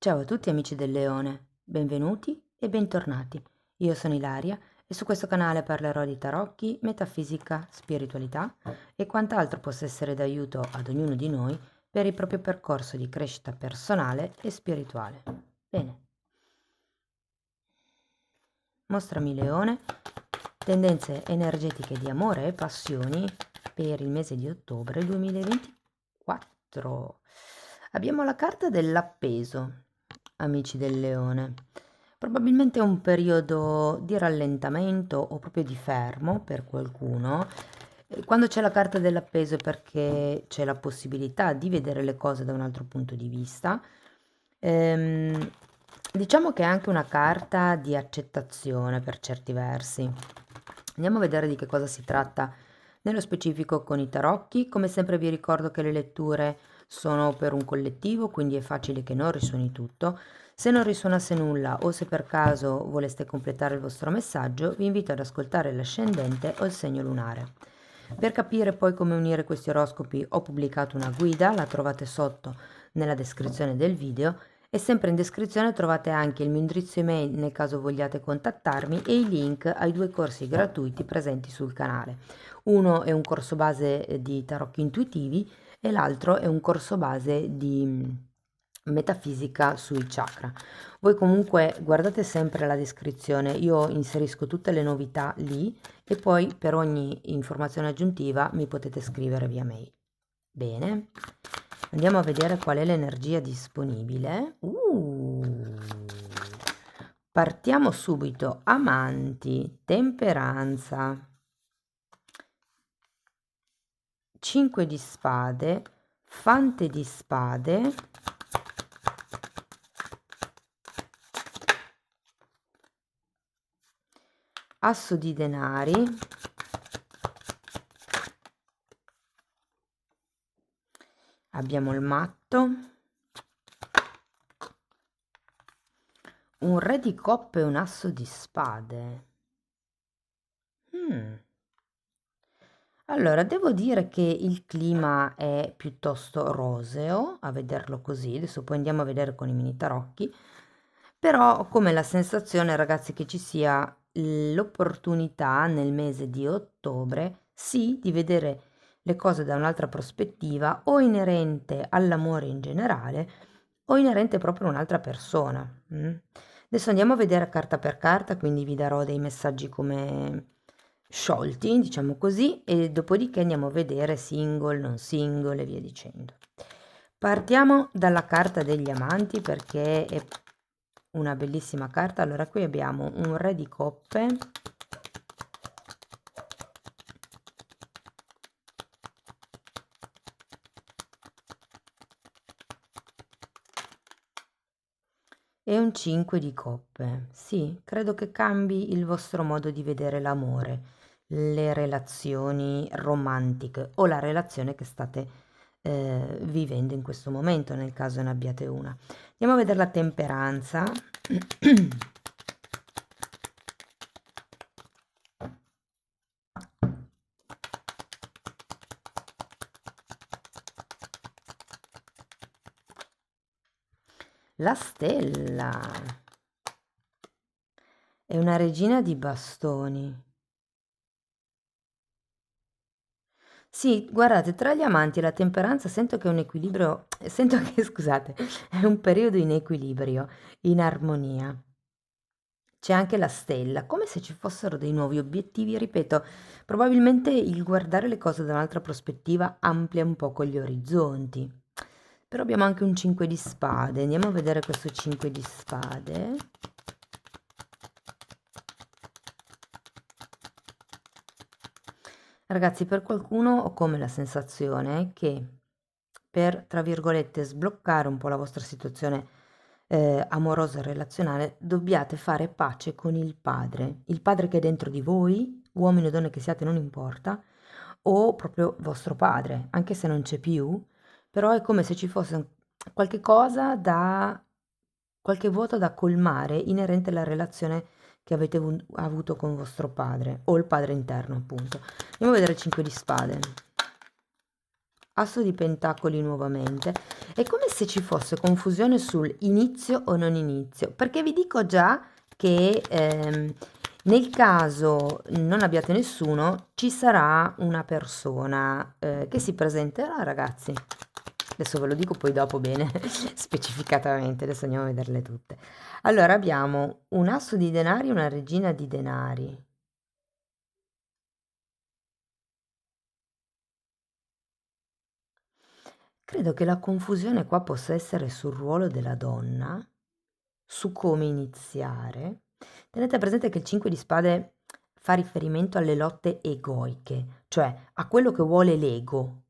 Ciao a tutti amici del Leone, benvenuti e bentornati. Io sono Ilaria e su questo canale parlerò di tarocchi, metafisica, spiritualità e quant'altro possa essere d'aiuto ad ognuno di noi per il proprio percorso di crescita personale e spirituale. Bene, mostrami Leone, tendenze energetiche di amore e passioni per il mese di ottobre 2024. Abbiamo la carta dell'appeso, amici del Leone. Probabilmente è un periodo di rallentamento o proprio di fermo per qualcuno. Quando c'è la carta dell'appeso è perché c'è la possibilità di vedere le cose da un altro punto di vista. Ehm, diciamo che è anche una carta di accettazione per certi versi. Andiamo a vedere di che cosa si tratta nello specifico con i tarocchi. Come sempre vi ricordo che le letture sono per un collettivo, quindi è facile che non risuoni tutto. Se non risuonasse nulla o se per caso voleste completare il vostro messaggio, vi invito ad ascoltare l'ascendente o il segno lunare. Per capire poi come unire questi oroscopi ho pubblicato una guida, la trovate sotto nella descrizione del video e sempre in descrizione trovate anche il mio indirizzo email nel caso vogliate contattarmi e i link ai due corsi gratuiti presenti sul canale. Uno è un corso base di tarocchi intuitivi e l'altro è un corso base di metafisica sui chakra. Voi comunque guardate sempre la descrizione, io inserisco tutte le novità lì e poi per ogni informazione aggiuntiva mi potete scrivere via mail. Bene, andiamo a vedere qual è l'energia disponibile. Partiamo subito. Amanti, temperanza, 5 di spade, fante di spade, asso di denari, abbiamo il matto, un re di coppe e un asso di spade. Allora, devo dire che il clima è piuttosto roseo, a vederlo così, adesso poi andiamo a vedere con i mini tarocchi, però ho come la sensazione, ragazzi, che ci sia l'opportunità nel mese di ottobre, sì, di vedere le cose da un'altra prospettiva, o inerente all'amore in generale, o inerente proprio a un'altra persona. Adesso andiamo a vedere carta per carta, quindi vi darò dei messaggi come sciolti, diciamo così, e dopodiché andiamo a vedere single, non single e via dicendo. Partiamo dalla carta degli amanti perché è una bellissima carta. Allora, qui abbiamo un re di coppe, e un 5 di coppe. Sì, credo che cambi il vostro modo di vedere l'amore, le relazioni romantiche o la relazione che state vivendo in questo momento, nel caso ne abbiate una. Andiamo a vedere la temperanza. La stella è una regina di bastoni. Sì, guardate, tra gli amanti e la temperanza sento che è un equilibrio, sento che, scusate, è un periodo in equilibrio, in armonia. C'è anche la stella, come se ci fossero dei nuovi obiettivi, ripeto, probabilmente il guardare le cose da un'altra prospettiva amplia un poco gli orizzonti. Però abbiamo anche un 5 di spade, andiamo a vedere questo 5 di spade. Ragazzi, per qualcuno ho come la sensazione che per, tra virgolette, sbloccare un po' la vostra situazione amorosa e relazionale, dobbiate fare pace con il padre che è dentro di voi, uomini o donne che siate, non importa, o proprio vostro padre, anche se non c'è più, però è come se ci fosse qualche cosa da, qualche vuoto da colmare inerente alla relazione che avete avuto con vostro padre o il padre interno, appunto. Andiamo a vedere 5 di spade. Asso di pentacoli nuovamente. È come se ci fosse confusione sul inizio o non inizio, perché vi dico già che nel caso non abbiate nessuno, ci sarà una persona che si presenterà, ragazzi. Adesso ve lo dico poi dopo bene, specificatamente, adesso andiamo a vederle tutte. Allora abbiamo un asso di denari e una regina di denari. Credo che la confusione qua possa essere sul ruolo della donna, su come iniziare. Tenete presente che il 5 di spade fa riferimento alle lotte egoiche, cioè a quello che vuole l'ego.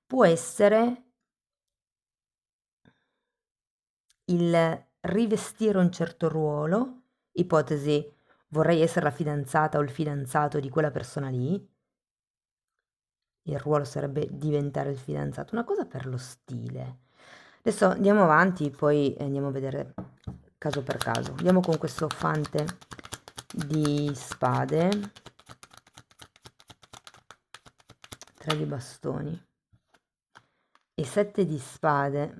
Può essere il rivestire un certo ruolo, ipotesi vorrei essere la fidanzata o il fidanzato di quella persona lì, il ruolo sarebbe diventare il fidanzato, una cosa per lo stile. Adesso andiamo avanti, poi andiamo a vedere caso per caso. Andiamo con questo fante di spade, 3 di bastoni e 7 di spade.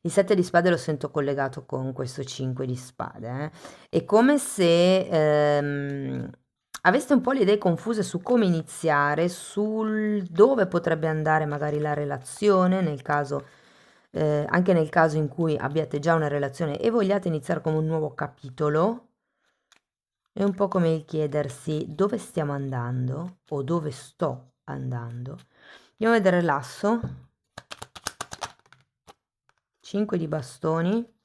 Il 7 di spade lo sento collegato con questo 5 di spade. È come se aveste un po' le idee confuse su come iniziare, sul dove potrebbe andare magari la relazione, nel caso, anche nel caso in cui abbiate già una relazione e vogliate iniziare con un nuovo capitolo. È un po' come il chiedersi dove stiamo andando o dove sto andando. Andiamo a vedere l'asso. 5 di bastoni.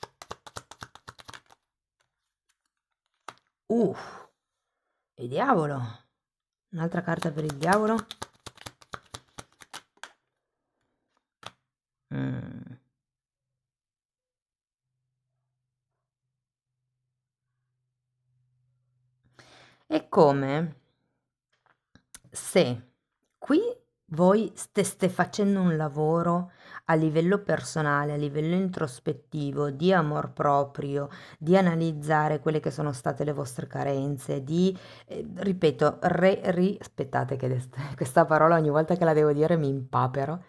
E diavolo. Un'altra carta per il diavolo. Mm. È come se qui voi steste facendo un lavoro a livello personale, a livello introspettivo, di amor proprio, di analizzare quelle che sono state le vostre carenze, di, ripeto, aspettate che questa parola ogni volta che la devo dire mi impapero,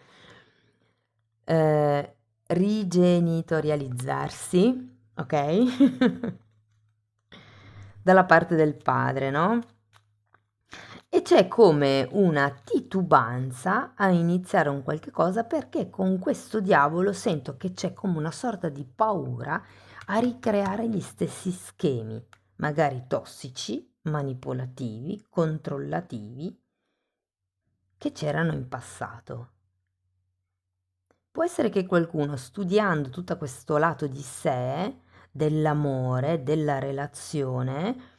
rigenitorializzarsi, ok? Dalla parte del padre, no? E c'è come una titubanza a iniziare un qualche cosa perché con questo diavolo sento che c'è come una sorta di paura a ricreare gli stessi schemi, magari tossici, manipolativi, controllativi, che c'erano in passato. Può essere che qualcuno, studiando tutto questo lato di sé, dell'amore, della relazione,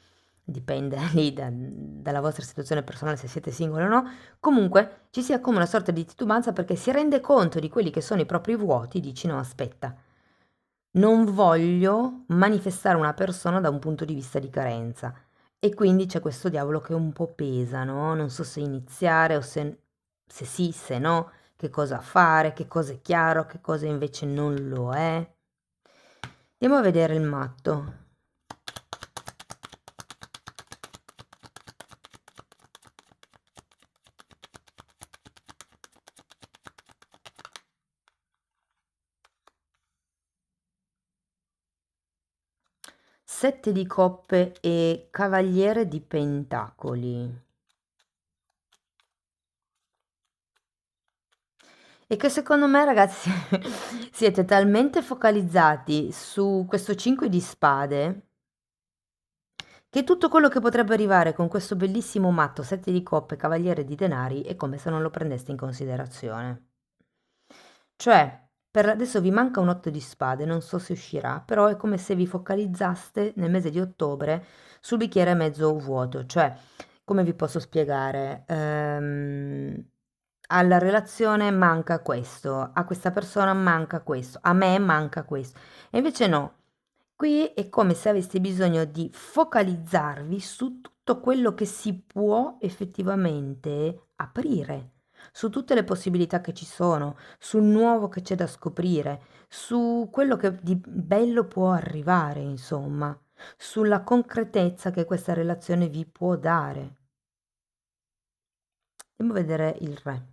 dipende lì dalla vostra situazione personale se siete singoli o no, comunque ci sia come una sorta di titubanza perché si rende conto di quelli che sono i propri vuoti, dici no, aspetta, non voglio manifestare una persona da un punto di vista di carenza. E quindi c'è questo diavolo che un po' pesa, no? Non so se iniziare o se sì, se no, che cosa fare, che cosa è chiaro, che cosa invece non lo è. Andiamo a vedere il matto. Sette di coppe e cavaliere di pentacoli. E che secondo me, ragazzi, siete talmente focalizzati su questo 5 di spade che tutto quello che potrebbe arrivare con questo bellissimo matto 7 di coppe, cavaliere di denari, è come se non lo prendeste in considerazione. Cioè, per adesso vi manca un 8 di spade, non so se uscirà, però è come se vi focalizzaste nel mese di ottobre sul bicchiere mezzo vuoto, cioè, come vi posso spiegare? Alla relazione manca questo, a questa persona manca questo, a me manca questo. E invece no, qui è come se aveste bisogno di focalizzarvi su tutto quello che si può effettivamente aprire, su tutte le possibilità che ci sono, sul nuovo che c'è da scoprire, su quello che di bello può arrivare, insomma, sulla concretezza che questa relazione vi può dare. Andiamo a vedere il re.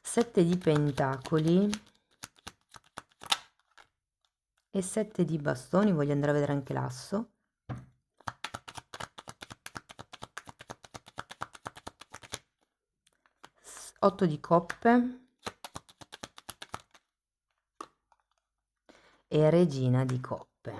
Sette di pentacoli e 7 di bastoni. Voglio andare a vedere anche l'asso. 8 di coppe e regina di coppe.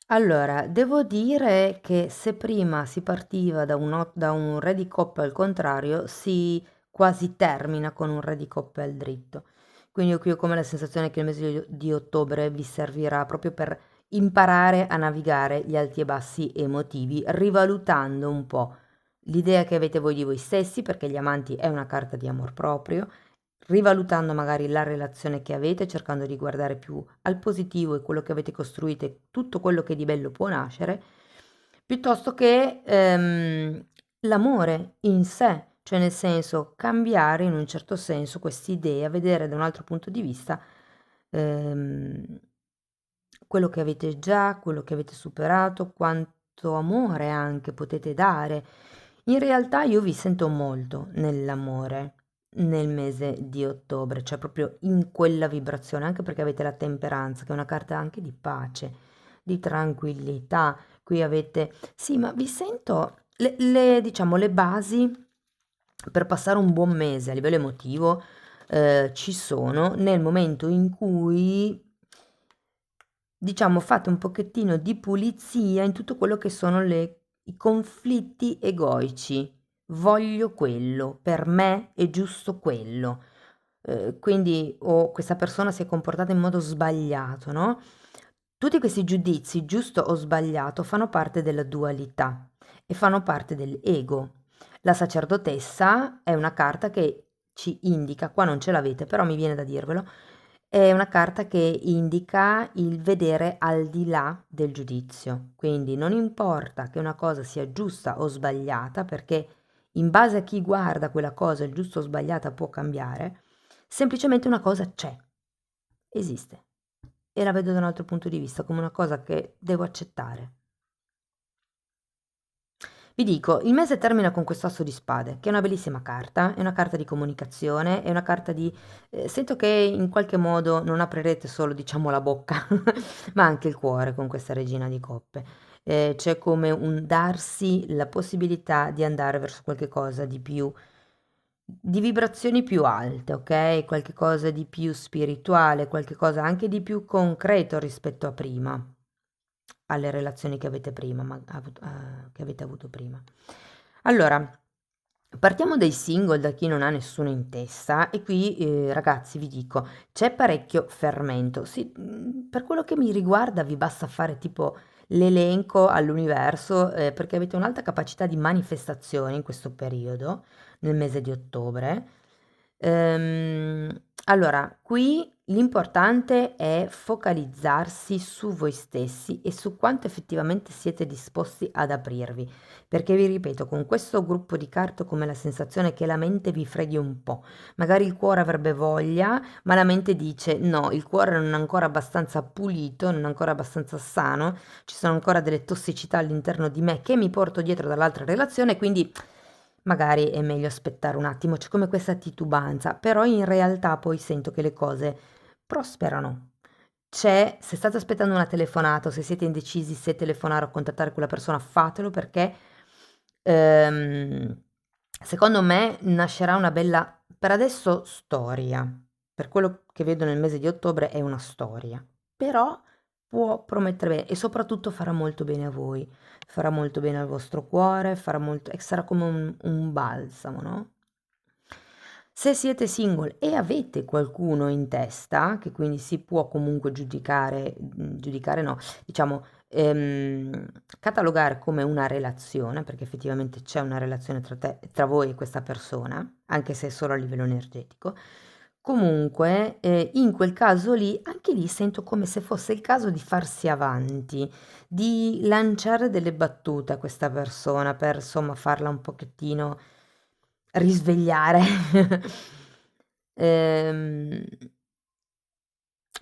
Allora, devo dire che se prima si partiva da un re di coppe al contrario, si quasi termina con un re di coppe al dritto. Quindi io qui ho come la sensazione che il mese di ottobre vi servirà proprio per imparare a navigare gli alti e bassi emotivi, rivalutando un po' l'idea che avete voi di voi stessi, perché gli amanti è una carta di amor proprio, rivalutando magari la relazione che avete, cercando di guardare più al positivo e quello che avete costruito e tutto quello che di bello può nascere, piuttosto che l'amore in sé, cioè nel senso cambiare in un certo senso quest'idea, vedere da un altro punto di vista ehm, quello che avete già, quello che avete superato, quanto amore anche potete dare. In realtà io vi sento molto nell'amore nel mese di ottobre, cioè proprio in quella vibrazione, anche perché avete la temperanza, che è una carta anche di pace, di tranquillità. Qui avete, sì, ma vi sento diciamo, le basi per passare un buon mese a livello emotivo, ci sono nel momento in cui, diciamo, fate un pochettino di pulizia in tutto quello che sono i conflitti egoici. Voglio quello, per me è giusto quello. Quindi o questa persona si è comportata in modo sbagliato, no? Tutti questi giudizi, giusto o sbagliato, fanno parte della dualità e fanno parte dell'ego. La sacerdotessa è una carta che ci indica, qua non ce l'avete, però mi viene da dirvelo, è una carta che indica il vedere al di là del giudizio. Quindi non importa che una cosa sia giusta o sbagliata, perché in base a chi guarda quella cosa, il giusto o sbagliata può cambiare, semplicemente una cosa c'è, esiste. E la vedo da un altro punto di vista, come una cosa che devo accettare. Vi dico, il mese termina con questo asso di spade, che è una bellissima carta, è una carta di comunicazione, è una carta di... sento che in qualche modo non aprirete solo, diciamo, la bocca, ma anche il cuore con questa regina di coppe. C'è come un darsi la possibilità di andare verso qualche cosa di più, di vibrazioni più alte, ok? Qualche cosa di più spirituale, qualche cosa anche di più concreto rispetto a prima, alle relazioni che avete prima, che avete avuto prima. Allora, partiamo dai single, da chi non ha nessuno in testa, e qui ragazzi vi dico, c'è parecchio fermento. Sì, per quello che mi riguarda vi basta fare tipo l'elenco all'universo, perché avete un'alta capacità di manifestazione in questo periodo, nel mese di ottobre. Allora, qui l'importante è focalizzarsi su voi stessi e su quanto effettivamente siete disposti ad aprirvi, perché vi ripeto, con questo gruppo di carte ho come la sensazione che la mente vi freghi un po'. Magari il cuore avrebbe voglia, ma la mente dice no, il cuore non è ancora abbastanza pulito, non è ancora abbastanza sano, ci sono ancora delle tossicità all'interno di me che mi porto dietro dall'altra relazione, quindi magari è meglio aspettare un attimo, c'è come questa titubanza, però in realtà poi sento che le cose prosperano. C'è, se state aspettando una telefonata o se siete indecisi se telefonare o contattare quella persona, fatelo perché ehm, secondo me nascerà una bella, per adesso, storia. Per quello che vedo nel mese di ottobre è una storia, però può promettere bene e soprattutto farà molto bene a voi, farà molto bene al vostro cuore, farà molto, e sarà come un balsamo, no? Se siete single e avete qualcuno in testa, che quindi si può comunque giudicare, giudicare no, diciamo, catalogare come una relazione, perché effettivamente c'è una relazione tra voi e questa persona, anche se è solo a livello energetico. Comunque, in quel caso lì, anche lì sento come se fosse il caso di farsi avanti, di lanciare delle battute a questa persona per, insomma, farla un pochettino risvegliare. Ehm,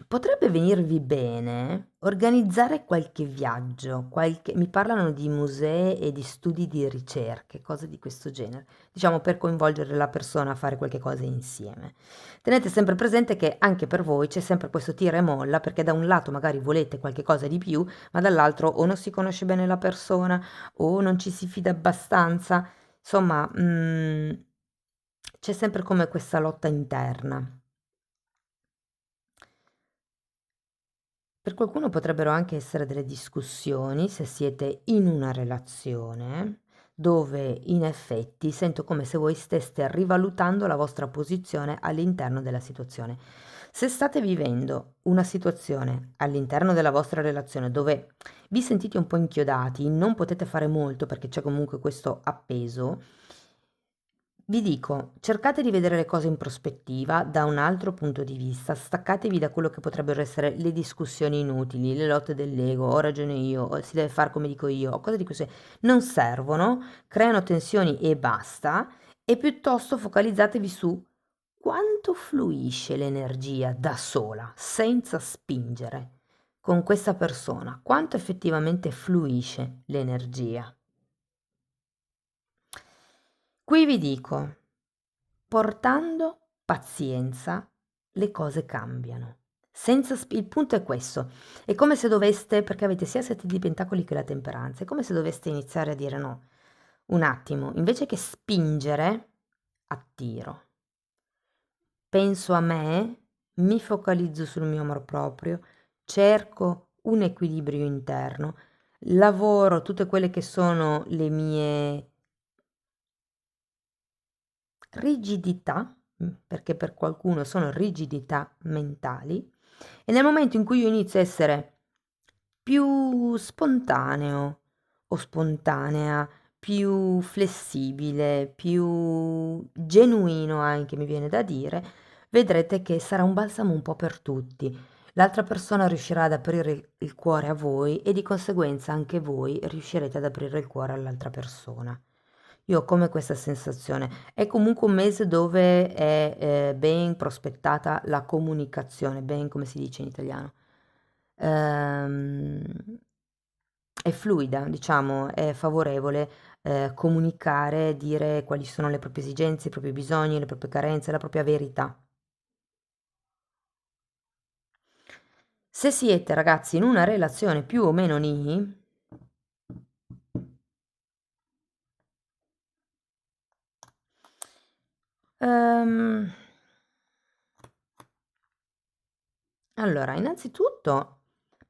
Potrebbe venirvi bene organizzare qualche viaggio, mi parlano di musei e di studi di ricerche, cose di questo genere, diciamo per coinvolgere la persona a fare qualche cosa insieme. Tenete sempre presente che anche per voi c'è sempre questo tira e molla, perché da un lato magari volete qualche cosa di più, ma dall'altro o non si conosce bene la persona o non ci si fida abbastanza. Insomma, c'è sempre come questa lotta interna. Per qualcuno potrebbero anche essere delle discussioni se siete in una relazione dove in effetti sento come se voi steste rivalutando la vostra posizione all'interno della situazione. Se state vivendo una situazione all'interno della vostra relazione dove vi sentite un po' inchiodati, non potete fare molto perché c'è comunque questo appeso, vi dico, cercate di vedere le cose in prospettiva da un altro punto di vista, staccatevi da quello che potrebbero essere le discussioni inutili, le lotte dell'ego, ho ragione io, o si deve fare come dico io, o cose di questo genere. Non servono, creano tensioni e basta, e piuttosto focalizzatevi su quanto fluisce l'energia da sola, senza spingere, con questa persona, quanto effettivamente fluisce l'energia. Qui vi dico, portando pazienza, le cose cambiano. Il punto è questo, è come se doveste, perché avete sia sette di pentacoli che la temperanza, è come se doveste iniziare a dire no, un attimo, invece che spingere, attiro. Penso a me, mi focalizzo sul mio amor proprio, cerco un equilibrio interno, lavoro tutte quelle che sono le mie rigidità, perché per qualcuno sono rigidità mentali, e nel momento in cui io inizio a essere più spontaneo o spontanea, più flessibile, più genuino anche mi viene da dire, vedrete che sarà un balsamo un po' per tutti. L'altra persona riuscirà ad aprire il cuore a voi e di conseguenza anche voi riuscirete ad aprire il cuore all'altra persona. Io ho come questa sensazione. È comunque un mese dove è ben prospettata la comunicazione, ben come si dice in italiano. Ehm, è fluida, diciamo, è favorevole comunicare, dire quali sono le proprie esigenze, i propri bisogni, le proprie carenze, la propria verità. Se siete ragazzi in una relazione più o meno nì, ehm, allora, innanzitutto,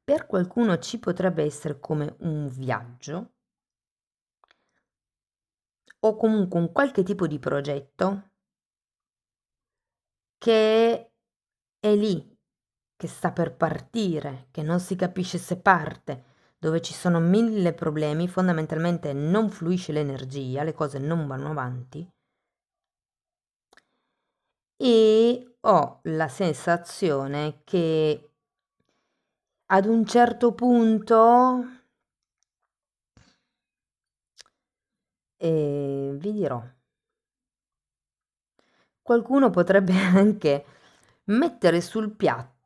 per qualcuno ci potrebbe essere come un viaggio o comunque un qualche tipo di progetto che è lì, che sta per partire, che non si capisce se parte, dove ci sono mille problemi, fondamentalmente non fluisce l'energia, le cose non vanno avanti e ho la sensazione che ad un certo punto, vi dirò, qualcuno potrebbe anche mettere sul piatto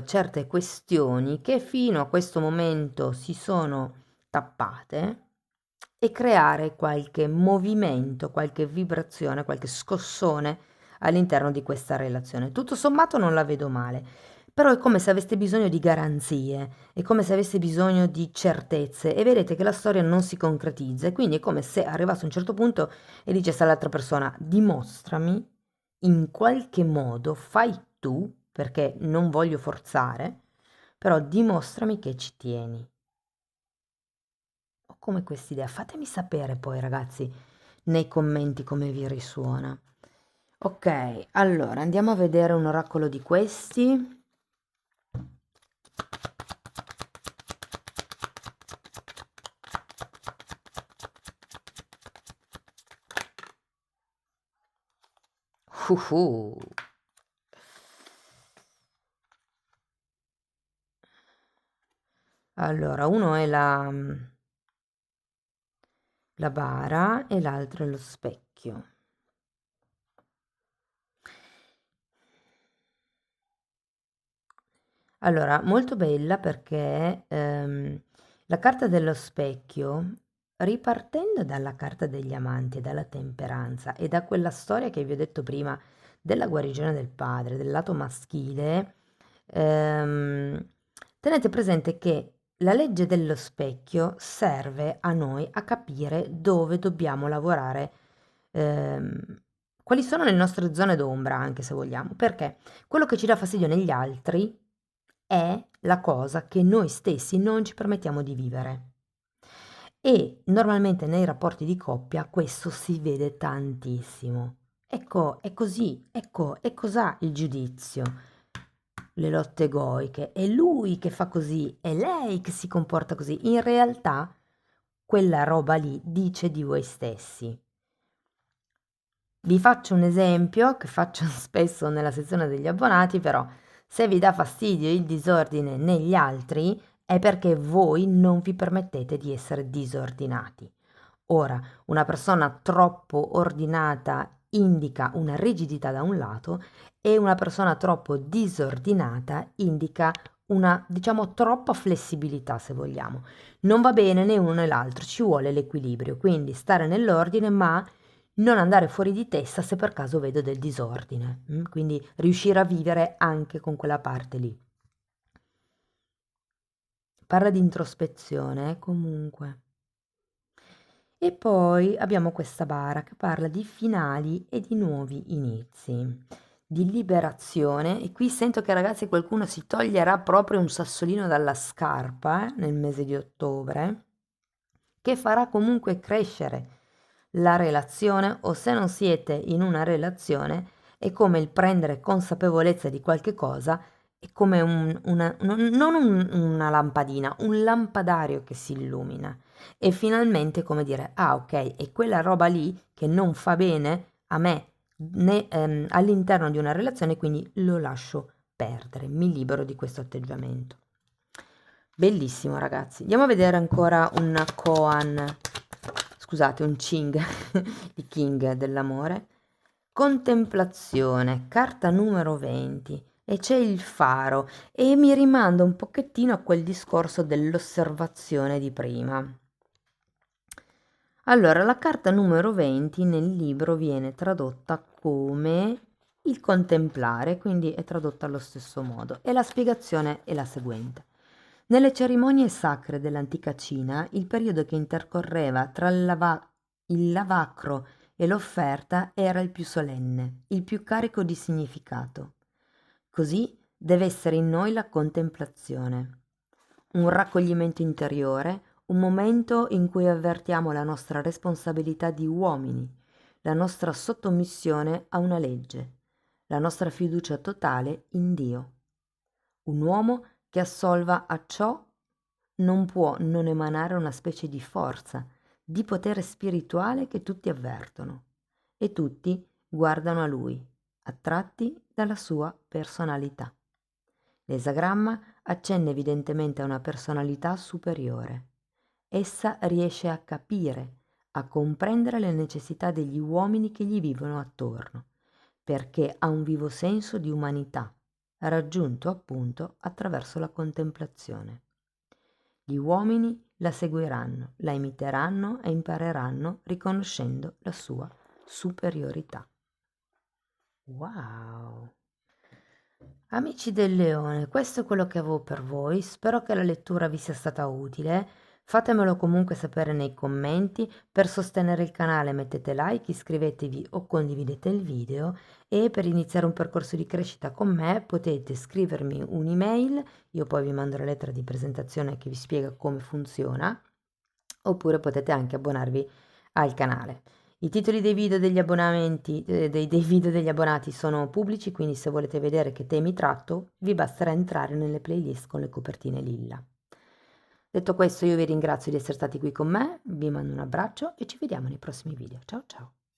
certe questioni che fino a questo momento si sono tappate e creare qualche movimento, qualche vibrazione, qualche scossone all'interno di questa relazione. Tutto sommato non la vedo male, però è come se aveste bisogno di garanzie, è come se aveste bisogno di certezze e vedete che la storia non si concretizza e quindi è come se arrivasse a un certo punto e dicesse all'altra persona dimostrami in qualche modo, fai tu, perché non voglio forzare, però dimostrami che ci tieni. Ho come quest'idea. Fatemi sapere poi, ragazzi, nei commenti come vi risuona. Ok, allora andiamo a vedere un oracolo di questi. Uh. Allora, uno è la bara e l'altro è lo specchio. Allora, molto bella perché la carta dello specchio, ripartendo dalla carta degli amanti e dalla temperanza e da quella storia che vi ho detto prima della guarigione del padre, del lato maschile, ehm, tenete presente che la legge dello specchio serve a noi a capire dove dobbiamo lavorare, ehm, quali sono le nostre zone d'ombra, anche se vogliamo, perché quello che ci dà fastidio negli altri è la cosa che noi stessi non ci permettiamo di vivere. E normalmente nei rapporti di coppia questo si vede tantissimo. Ecco, è così, ecco, è cos'ha il giudizio, le lotte egoiche, è lui che fa così, è lei che si comporta così. In realtà quella roba lì dice di voi stessi. Vi faccio un esempio che faccio spesso nella sezione degli abbonati, però se vi dà fastidio il disordine negli altri è perché voi non vi permettete di essere disordinati. Ora, una persona troppo ordinata indica una rigidità da un lato e una persona troppo disordinata indica una, diciamo, troppa flessibilità, se vogliamo. Non va bene né uno né l'altro, ci vuole l'equilibrio, quindi stare nell'ordine, ma non andare fuori di testa se per caso vedo del disordine, quindi riuscire a vivere anche con quella parte lì. Parla di introspezione, comunque. E poi abbiamo questa bara che parla di finali e di nuovi inizi, di liberazione. E qui sento che, ragazzi, qualcuno si toglierà proprio un sassolino dalla scarpa, nel mese di ottobre, che farà comunque crescere la relazione, o se non siete in una relazione è come il prendere consapevolezza di qualche cosa, è come una lampadina, un lampadario che si illumina e finalmente come dire, ah ok, è quella roba lì che non fa bene a me né all'interno di una relazione, quindi lo lascio perdere, mi libero di questo atteggiamento. Bellissimo, ragazzi. Andiamo a vedere ancora un koan, scusate, un Ching, di King dell'amore. Contemplazione, carta numero 20, e c'è il faro, e mi rimanda un pochettino a quel discorso dell'osservazione di prima. Allora, la carta numero 20 nel libro viene tradotta come il contemplare, quindi è tradotta allo stesso modo, e la spiegazione è la seguente. Nelle cerimonie sacre dell'antica Cina, il periodo che intercorreva tra il lavacro e l'offerta era il più solenne, il più carico di significato. Così deve essere in noi la contemplazione, un raccoglimento interiore, un momento in cui avvertiamo la nostra responsabilità di uomini, la nostra sottomissione a una legge, la nostra fiducia totale in Dio. Un uomo che assolva a ciò non può non emanare una specie di forza, di potere spirituale che tutti avvertono e tutti guardano a lui, attratti dalla sua personalità. L'esagramma accenna evidentemente a una personalità superiore. Essa riesce a capire, a comprendere le necessità degli uomini che gli vivono attorno, perché ha un vivo senso di umanità, raggiunto appunto attraverso la contemplazione. Gli uomini la seguiranno, la imiteranno e impareranno riconoscendo la sua superiorità. Wow! Amici del Leone, questo è quello che avevo per voi, spero che la lettura vi sia stata utile, fatemelo comunque sapere nei commenti, per sostenere il canale mettete like, iscrivetevi o condividete il video e per iniziare un percorso di crescita con me potete scrivermi un'email, io poi vi mando la lettera di presentazione che vi spiega come funziona, oppure potete anche abbonarvi al canale. I titoli dei video degli abbonamenti, dei video degli abbonati sono pubblici, quindi se volete vedere che temi tratto, vi basterà entrare nelle playlist con le copertine lilla. Detto questo, io vi ringrazio di essere stati qui con me, vi mando un abbraccio e ci vediamo nei prossimi video. Ciao ciao!